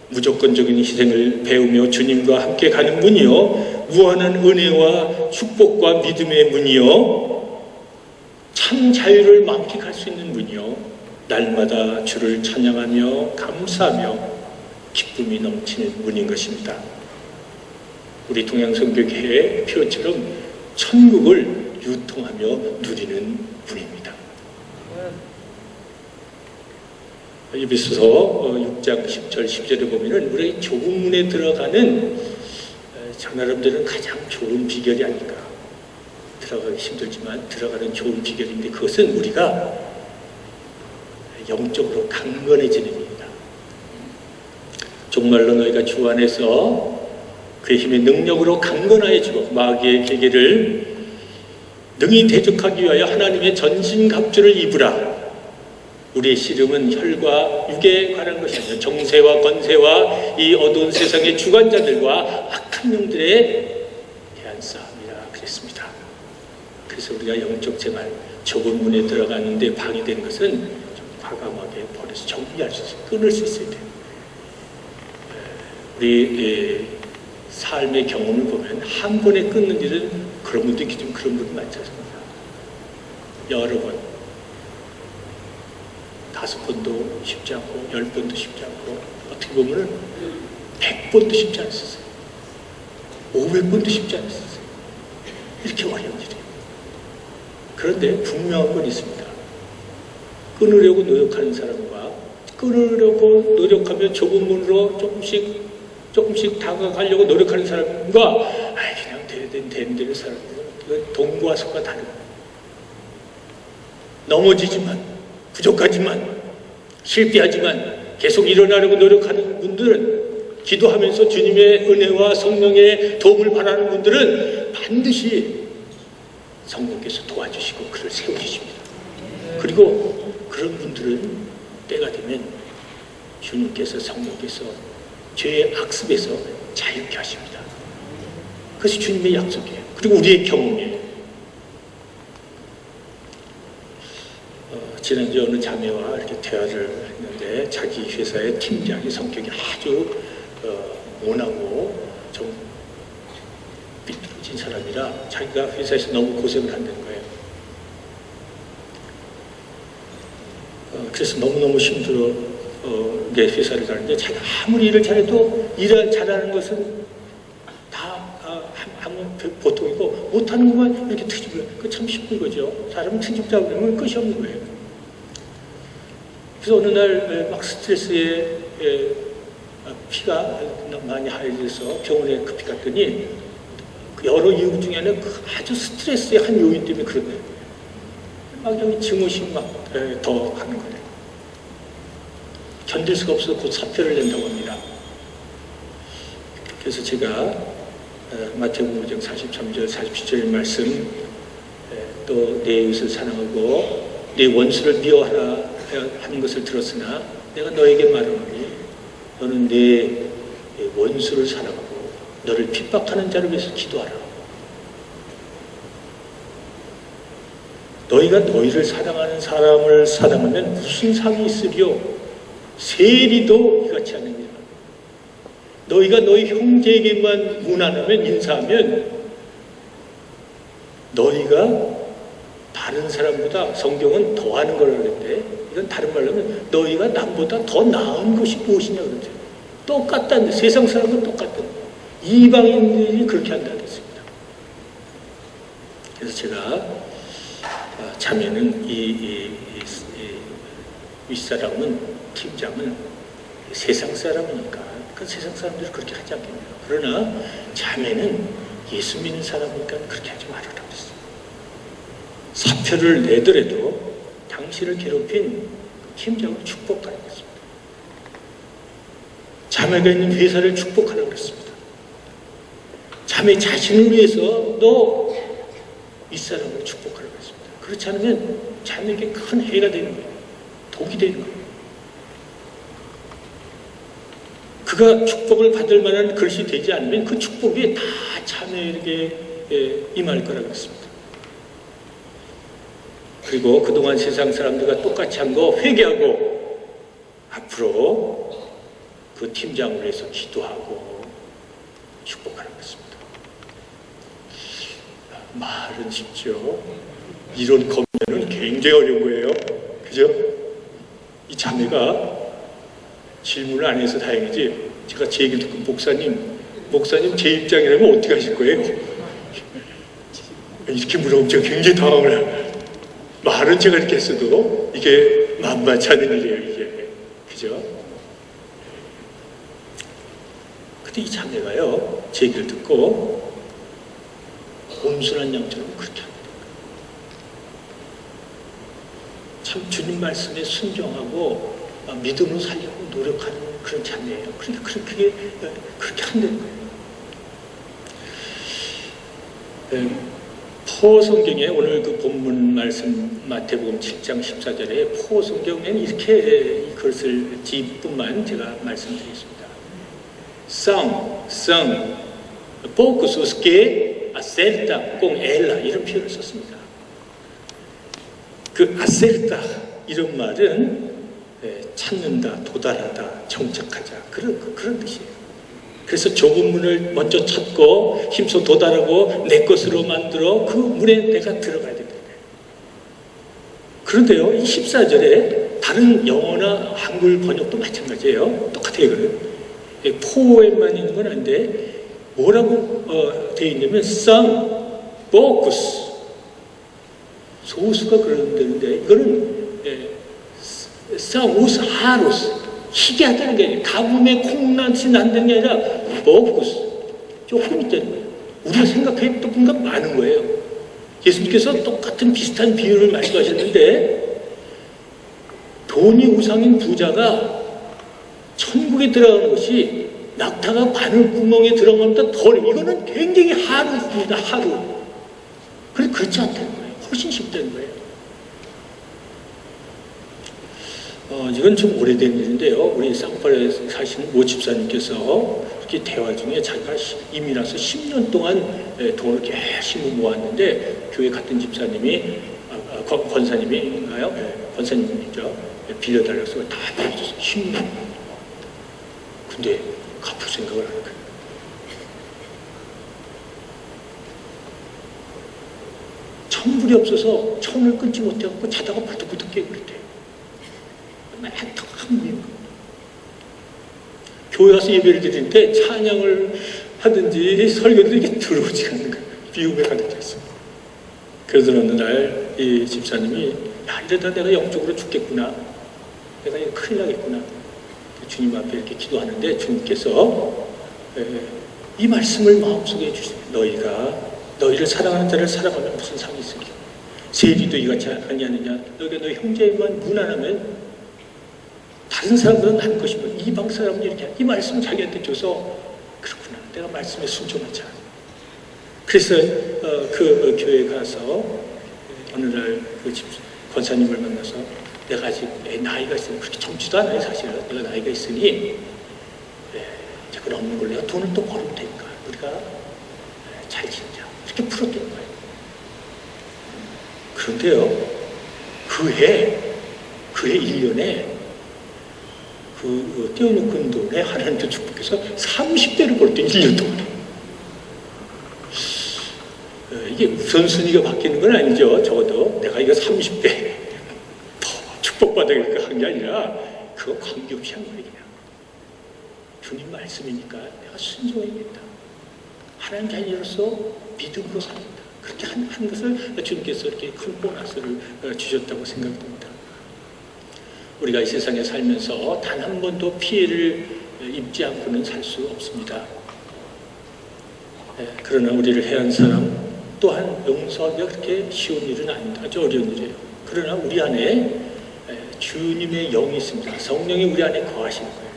무조건적인 희생을 배우며 주님과 함께 가는 문이요 무한한 은혜와 축복과 믿음의 문이요 참 자유를 만끽할 수 있는 문이요 날마다 주를 찬양하며 감사하며 기쁨이 넘치는 문인 것입니다. 우리 동양선교회의 표현처럼 천국을 유통하며 누리는 문입니다. 에베소서 6장 10절 10절에 보면은 우리 좁은 문에 들어가는 장나람들은 가장 좋은 비결이 아닐까. 들어가기 힘들지만 들어가는 좋은 비결인데 그것은 우리가 영적으로 강건해지는 겁니다. 정말로 너희가 주 안에서 그의 힘의 능력으로 강건하여지고 마귀의 계계를 능히 대적하기 위하여 하나님의 전신갑주를 입으라. 우리의 씨름은 혈과 육에 관한 것이 아니라 정세와 권세와 이 어두운 세상의 주관자들과 악한 영들에 대한 싸움이라 그랬습니다. 그래서 우리가 영적 생활 좁은 문에 들어가는데 방해되는 것은 좀 과감하게 버려서 정리할 수 있어요. 끊을 수 있어야 돼요. 우리 삶의 경험을 보면 한 번에 끊는 일은 그런 분도 있겠지만 그런 분이 많지 않습니다. 여러 번 5번도 쉽지 않고 10번도 쉽지 않고 어떻게 보면 100번도 쉽지 않았어요. 500번도 쉽지 않았어요. 이렇게 어려운 일이에요. 그런데 분명한 건 있습니다. 끊으려고 노력하는 사람과 끊으려고 노력하며 좁은 문으로 조금씩 다가가려고 노력하는 사람과 그냥 되는 사람들은 동과 서가 다릅니다. 넘어지지만, 부족하지만, 실패하지만 계속 일어나려고 노력하는 분들은, 기도하면서 주님의 은혜와 성령의 도움을 바라는 분들은 반드시 성령께서 도와주시고 그를 세워주십니다. 그리고 그런 분들은 때가 되면 주님께서, 성령께서 죄의 악습에서 자유케 하십니다. 그것이 주님의 약속이에요. 그리고 우리의 경험이에요. 지난주에 어느 자매와 이렇게 대화를 했는데, 자기 회사의 팀장이 성격이 아주 온하고 좀 삐뚤어진 사람이라 자기가 회사에서 너무 고생을 한다는 거예요. 그래서 너무너무 힘들어 내 회사를 다니는데, 자기가 아무리 일을 잘해도 일을 잘하는 것은 다 보통이고, 못하는 것만 이렇게 트집을, 그 참 힘든 거죠. 사람은 트집 잡으면 끝이 없는 거예요. 그래서 어느 날 막 스트레스에 피가 많이 하얘져서 병원에 급히 갔더니, 여러 이유 중에 하나는 아주 스트레스의 한 요인 때문에 그런 거예요. 막 여기 증오심 더 하는 거예요. 견딜 수가 없어서 곧 사표를 낸다고 합니다. 그래서 제가 마태복음 5장 43절 47절 말씀, 또 내 이웃을 사랑하고 내 원수를 미워하라 하는 것을 들었으나 내가 너에게 말하노니 너는 내 원수를 사랑하고 너를 핍박하는 자를 위해서 기도하라. 너희가 너희를 사랑하는 사람을 사랑하면 무슨 상이 있으리요? 세리도 이같이 하느니라. 너희가 너희 형제에게만 무난하면, 인사하면 너희가 다른 사람보다, 성경은 더하는 걸 그러는데, 이건 다른 말로 하면 너희가 남보다 더 나은 것이 무엇이냐 그러죠. 똑같다는, 세상 사람은 똑같다는, 이방인들이 그렇게 한다고 했습니다. 그래서 제가 자매는 윗사람은, 팀장은 세상 사람이니까 그 세상 사람들이 그렇게 하지 않겠네요. 그러나 자매는 예수 믿는 사람이니까 그렇게 하지 말아라 그랬어요. 사표를 내더라도 당신을 괴롭힌 팀장을 축복하라고 했습니다. 자매가 있는 회사를 축복하라고 했습니다. 자매 자신을 위해서 너 윗사람을 축복하라고 했습니다. 그렇지 않으면 자매에게 큰 해가 되는 거예요. 독이 되는 거예요. 그가 축복을 받을 만한 그릇이 되지 않으면 그 축복이 다 자매에게 임할 거라고 했습니다. 그리고 그동안 세상 사람들과 똑같이 한 거 회개하고 앞으로 그 팀장을 위해서 기도하고 축복하라고 했습니다. 말은 쉽죠. 이론 검증은 굉장히 어려운 거예요. 그죠? 이 자매가 질문을 안 해서 다행이지, 제가 제 얘기를 듣고 목사님 제 입장이라면 어떻게 하실 거예요? 이렇게 물어보면 제가 굉장히 당황을 해요. 말은 제가 이렇게 했어도 이게 만만치 않은 일이에요, 이게. 그죠? 근데 이 자매가요, 제 얘기를 듣고 온순한 양처럼 그렇게 합니다. 참 주님 말씀에 순종하고 믿음으로 살려고 노력하는 그런 자매예요. 그러니까 그렇게 한다는 거예요. 포 성경에 오늘 그 본문 말씀 마태복음 7장 14절에 포 성경에는 이렇게 이것을 뒷부분만 제가 말씀드리겠습니다. são poucos os que acertam com ela, 이런 표현을 썼습니다. 그 acerta 이런 말은 찾는다, 도달하다, 정착하자, 그런 뜻이에요. 그래서 좁은 문을 먼저 찾고 힘써 도달하고 내 것으로 만들어 그 문에 내가 들어가야 된다. 그런데요, 이 14절에 다른 영어나 한글 번역도 마찬가지예요. 똑같아요, 이거는. 포에만 있는 건 아닌데 뭐라고 되어 있냐면 포커스. 소수가 그런다는데 이거는 사우스 하로스 희귀하다는 게 아니라 가뭄에 콩나시 난다는 게 아니라 포커스 조금 있다는 거예요. 우리가 생각했던 분과 많은 거예요. 예수님께서 똑같은 비슷한 비유를 말씀하셨는데 돈이 우상인 부자가 천국에 들어가는 것이 낙타가 바늘구멍에 들어가는 것보다 덜, 이거는 굉장히 하루입니다. 하루. 그런데 그렇지 않다는 거예요. 훨씬 쉽다는 거예요. 이건 좀 오래된 일인데요. 우리 쌍파에 사시는 모 집사님께서 이렇게 대화 중에 자기가 이미 나서 10년 동안 돈을 열심히 모았는데 교회 같은 집사님이 권사님인가요? 권사님이죠. 빌려달라고 해서 다 빌려줬어요. 10년. 근데 갚을 생각을 하는 거예요. 천불이 없어서 천을 끊지 못해갖고 자다가 바득바득 깨고 그랬대요. 한 분이 교회 와서 예배를 드릴 때 찬양을 하든지 설교를 이게 들어오지 않는 거예요. 비움에 가득 차 있어요. 그래서 어느 날 이 집사님이 야, 이러다 내가 영적으로 죽겠구나. 내가 이거 큰일 나겠구나. 주님 앞에 이렇게 기도하는데 주님께서 이 말씀을 마음속에 해주세요. 너희를 사랑하는 자를 사랑하면 무슨 상이 있으리요. 세리도 이같이 아니하느냐. 너희가 너희 형제만 무난하면 다른 사람들은 날 것이고 이방 사람은 이렇게 이 말씀을 자기한테 줘서 그렇구나. 내가 말씀에 순종하자. 그래서 그 교회에 가서 어느 날 그 권사님을 만나서 내가 아직 나이가 있으니 그렇게 젊지도 않아요. 사실은 내가 나이가 있으니 그건 없는 걸로 내가 돈을 또 벌면 되니까 우리가 잘 지내자 이렇게 풀었던 거예요. 그런데요 그해 1년에 그 떼어놓은 돈에 하나님께 축복해서 30배를 벌었대요. 1년 동안에. 이게 우선순위가 바뀌는 건 아니죠. 적어도 내가 이거 30배 더 축복받아야겠다 한 게 아니라 그거 관계없이 한 거예요. 그냥 주님 말씀이니까 내가 순종해야겠다. 하나님 자녀로서 믿음으로 삽니다. 그렇게 한 것을 주님께서 이렇게 큰 보너스를 주셨다고 생각됩니다. 우리가 이 세상에 살면서 단 한 번도 피해를 입지 않고는 살 수 없습니다. 그러나 우리를 해한 사람 또한 용서하기가 그렇게 쉬운 일은 아닙니다. 아주 어려운 일이에요. 그러나 우리 안에 주님의 영이 있습니다. 성령이 우리 안에 거하시는 거예요.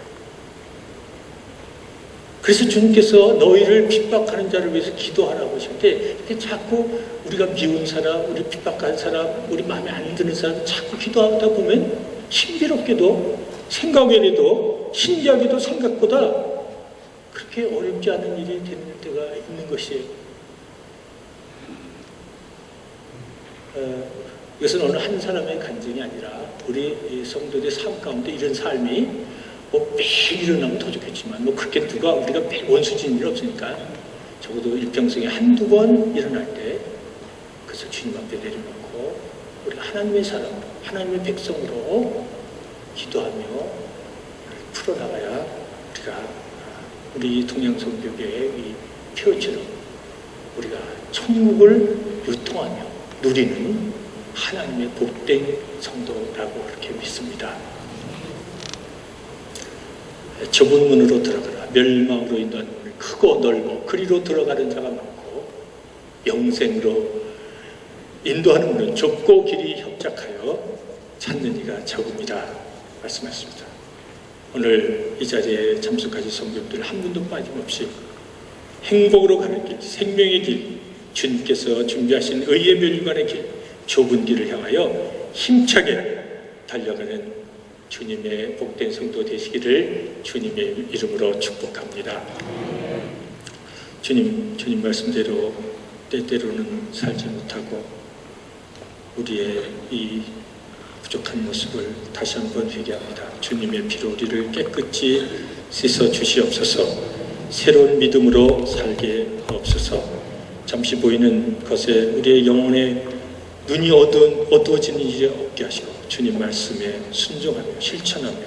그래서 주님께서 너희를 핍박하는 자를 위해서 기도하라고 하실 때 이렇게 자꾸 우리가 미운 사람, 우리 핍박한 사람, 우리 마음에 안 드는 사람 자꾸 기도하다 보면 신비롭게도 생각외에도 신기하게도 생각보다 그렇게 어렵지 않은 일이 되는 때가 있는 것이에요. 이것은 어느 한 사람의 간증이 아니라 우리 성도들의 삶 가운데 이런 삶이 뭐 매일 일어나면 더 좋겠지만 뭐 그렇게 누가 우리가 매일 원수진 일 없으니까 적어도 일평생에 한두 번 일어날 때 그래서 주님 앞에 내려놓고 우리가 하나님의 사람으로 하나님의 백성으로 기도하며 풀어나가야 우리가 우리 동양성교계의 이 표처럼 우리가 천국을 유통하며 누리는 하나님의 복된 성도라고 그렇게 믿습니다. 좁은 문으로 들어가라. 멸망으로 인도하는 문 크고 넓고 그리로 들어가는 자가 많고 영생으로 인도하는 문은 좁고 길이 협착하여 찾는 이가 적습니다. 말씀하셨습니다. 오늘 이 자리에 참석하신 성도들 한 분도 빠짐없이 행복으로 가는 길, 생명의 길, 주님께서 준비하신 의의 멸관의 길, 좁은 길을 향하여 힘차게 달려가는 주님의 복된 성도 되시기를 주님의 이름으로 축복합니다. 주님 말씀대로 때때로는 살지 못하고 우리의 이 부족한 모습을 다시 한번 회개합니다. 주님의 피로 우리를 깨끗이 씻어 주시옵소서. 새로운 믿음으로 살게 하옵소서. 잠시 보이는 것에 우리의 영혼의 눈이 어두워지는 일이 없게 하시고 주님 말씀에 순종하며 실천하며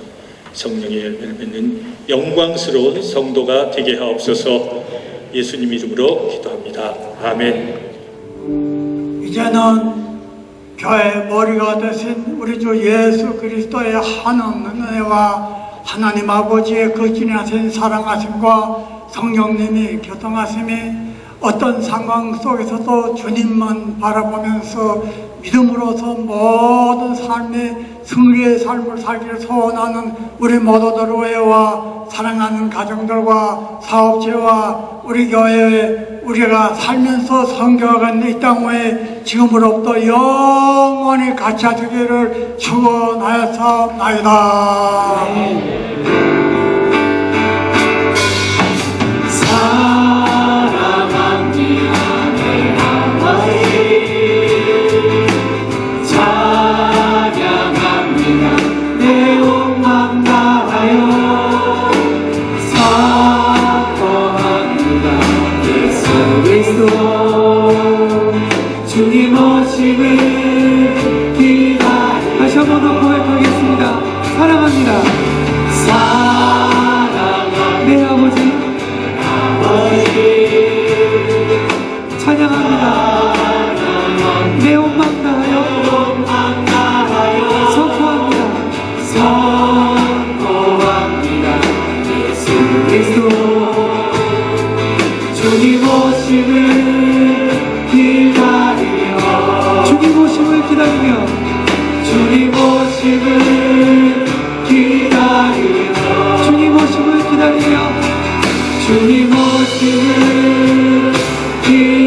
성령의 열매를 맺는 영광스러운 성도가 되게 하옵소서. 예수님 이름으로 기도합니다. 아멘. 이제는 교회의 머리가 되신 우리 주 예수 그리스도의 한없는 은혜와 하나님 아버지의 그 진하신 사랑하심과 성령님이 교통하심이 어떤 상황 속에서도 주님만 바라보면서 믿음으로서 모든 삶의 승리의 삶을 살기를 소원하는 우리 모두들 외와 사랑하는 가정들과 사업체와 우리 교회에 우리가 살면서 성교하는 이 땅에 지금으로부터 영원히 같이 하시기를 축원하였사옵나이다. 사랑합니다 내 아버지 찬양합니다 내 온 맘 다하여 선포합니다 예수 그리스도 주님 오심을 기다려 다시 한 번 더 고백하겠습니다. 사랑합니다. 사랑합니다 내 아버지 찬양합니다. 내 온 맘 다하여 선포합니다. 선포합니다. 예수 그리스도 주님 오심을 기다리며 주님 오심을 기다리며 주님 오심을 기다리며 주님 오심을 기다리며 주님 오심을 기다리며